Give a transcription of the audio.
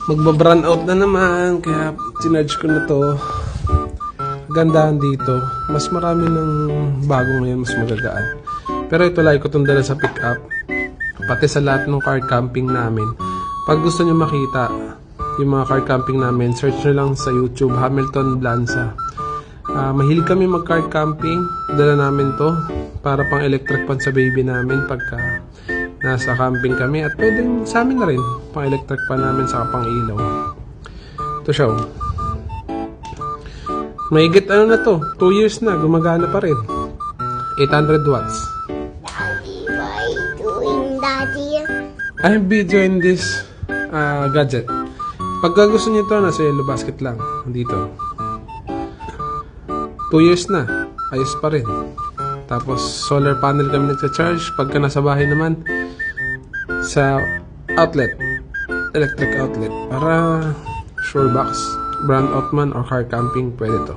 Magba-brand out na naman, kaya sinarge ko na to. Gandahan dito, mas marami ng bago ngayon, mas magagaan. Pero ito like ko itong dala sa pick up, pati sa lahat ng car camping namin. Pag gusto nyo makita yung mga car camping namin, search nyo lang sa YouTube, Hamilton Blanza. Mahilig kami mag car camping, dala namin to para pang electric pan sa baby namin pagka nasa camping kami, at pwedeng sa amin na rin, pang electric pan namin sa pang ilaw. Ito siya, oh. Mahigit ano na to, 2 years na, gumagana pa rin. 800 watts. Daddy, what are you doing, Daddy? I'm videoing this gadget. Pagka gusto niyo ito, nasa yellow basket lang. Dito. 2 years na. Ayos pa rin. Tapos, solar panel kami nagsa-charge. Pagka nasa bahay naman, sa outlet. Electric outlet. Para sure box, brand out man or car camping, pwede to.